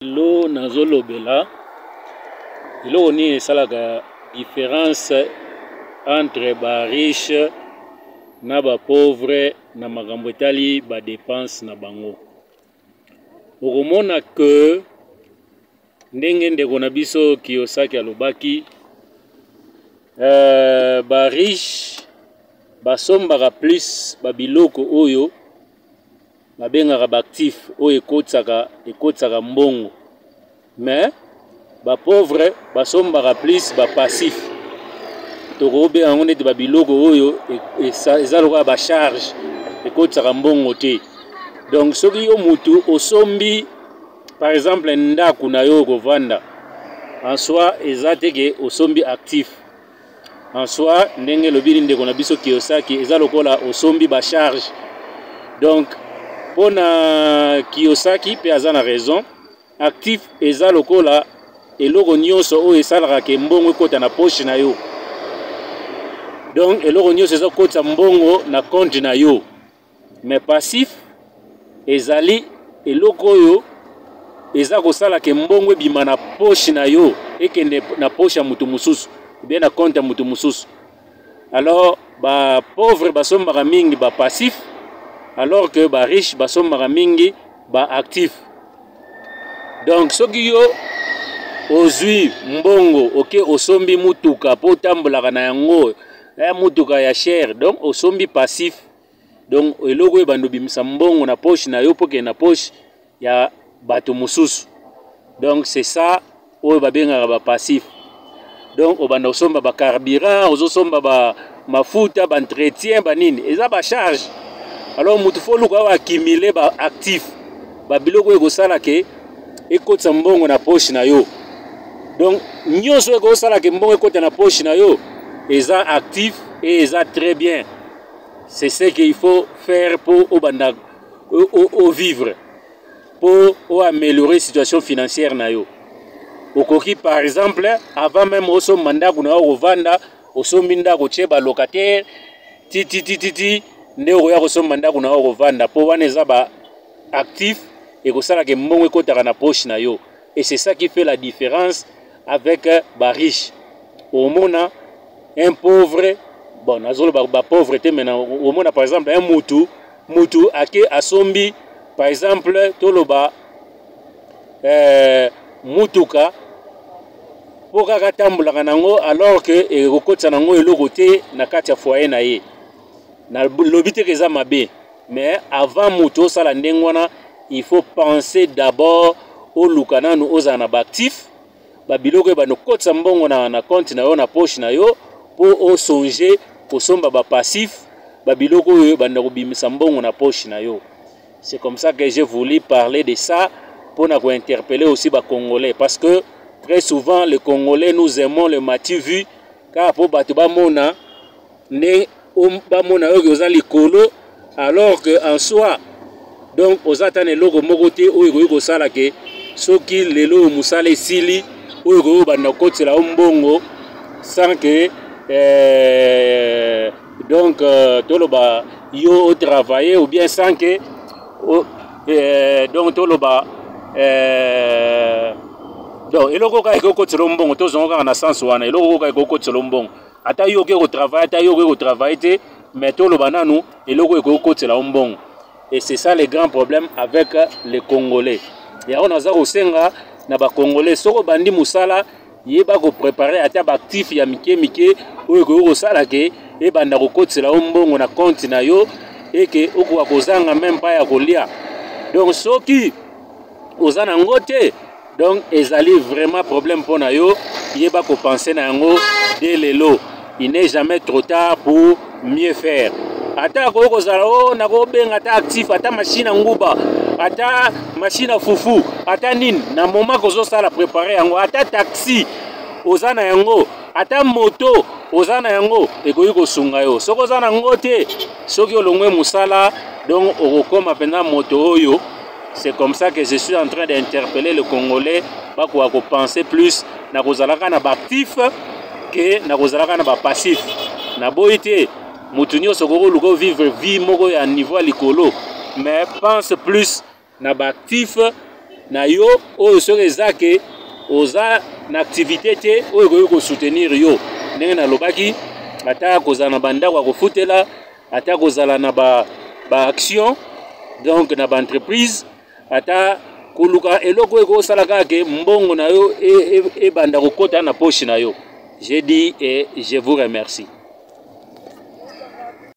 Lo nazolobela eloko nini esalaka différence entre ba riche na ba pauvre na makambo etali ba dépense na bango. Okomona que ndenge ndeko na biso Kiyosaki alobaki ba riche basombaka plus ba biloko oyo babengaka ba actif oyo ekotisaka mbongo, mais ba pauvre basombaka plus ba passif tokobenga yango neti ba biloko oyo eza lokola ba charge ekotisaka mbongo te. Donc soki yo mutu osombi par exemple ndako na yo kovanda en soi eza teke osombi actif en soi ndenge lobili ndeko na biso Kiyosaki eza lokola osombi ba charge. Donc pona Kiyosaki pe aza na raison, actif eza lokola eloko nyonso oyo esalaka ke mbongo ekota na poche na yo. Donc eloko nyonso eza kota mbongo na compte na yo. Mais passif ezali eloko oyo eza kosala ke mbongo ebima na poche na yo ekende na poche ya mutu mususu bien na compte ya mutu mususu. Alors ba pauvre basombaka mingi ba passif, alors que ba riche basombaka mingi ba actif. Donc soki yo ozwi mbongo oke osombi mutuka po tambolaka na yango mutuka ya cher, donc osombi passif, donc eloko ebando bimisa mbongo na poche na yo poke na poche ya bato mususu. Donc c'est ça oyo babengaka ba passif. Donc obanda osomba ba carburant, ozosomba ba mafuta, ba entretien, ba nini, eza ba charge. Alors mutu fo luka wa accumuler ba actif, ba biloko ekosala ke ekotisa mbongo na poche na yo. Donc nyonso ekosala ke mbongo ekota na poche na yo eza actif et eza très bien. C'est ce qu'il faut faire pour au vivre, pour améliorer la situation financière na yo. Okoki par exemple avant même oso mandaku na ovanda osombi ndako cheba locataire titi nde oya kosomba ndako na ovanda po wana eza ba actif ekosala ke mbongo ekotaka na poche na yo. Et c'est ça qui fait la différence avec ba riche. Au mona un pauvre, bon nazolo ba pauvreté maintenant au mona par exemple un mutu ake asombi par exemple toloba mutuka po kaka tambolaka nango alors que ekokotisa nango eloko te na kati ya foyer na ye. Na lobi te eza mabe, mais avant mutu osala ndenge wana il faut penser d'abord au luka nanu ozala na ba actif ba biloko ebano kotisa mbongo na compte na yo na poche na yo po osonge kosomba ba passif ba biloko oyo ebanda kobimisa mbongo na poche na yo. C'est comme ça que j'ai voulu parler de ça pour interpeller aussi les Congolais. Parce que très souvent, les Congolais, nous aimons le matu vu. Car pour Batouba Mona, alors qu'en soi, donc, aux attendez logo mogoté, ou ego salake, ce qui les lots moussale sili, ou ego banakot la umbongo, sans que, donc, toloba, yo travailler, ou bien sans que, donc toloba donc eloko ka ekoko tselombongo tozonga na sens wana eloko ka ekoko tselombongo ata yo ke ko travailler ata yo ke ko travailler te mais toloba nanu eloko ekoko tselombongo. Et c'est ça le grand problème avec les Congolais. Et on a za osenga na ba Congolais soko bandi musala yeba ko préparer ata ba actif ya mike oyo ko sala ke e banda ko kotsela mbongo na compte na yo et que okwa kozanga même pas ya kolia. Donc soki ozana ngote donc ezali vraiment problème pour na yo yeba ko penser na yango dès lelo. Il n'est jamais trop tard pour mieux faire. Ata ko kozala o na ko benga ata actif ata machine nguba ata machine fufu ata nini na moment ko sala préparer yango ata taxi ozana yango ata moto ozana yango ekoyi kosunga yo. Soko ozana ngote soki olongwe musala donc okokoma pena moto oyo. C'est comme ça que je suis en train d'interpeller le Congolais pour penser plus na kozalaka na ba actif que na kozalaka na ba passif. Na boité mutu nyonso ko vivre vie moko ya niveau likolo, mais pense plus na ba actif na yo oyo soki ezake oza na activité te oyo koki kosoutenir yo ndenge nalobaki ata kozala na bandako ya kofutela ata kozala na ba action donc na ba entreprise ata koluka eloko oyo kosala kaka mbongo na yo ebanda kokota na poche na yo. Je dis et je vous remercie.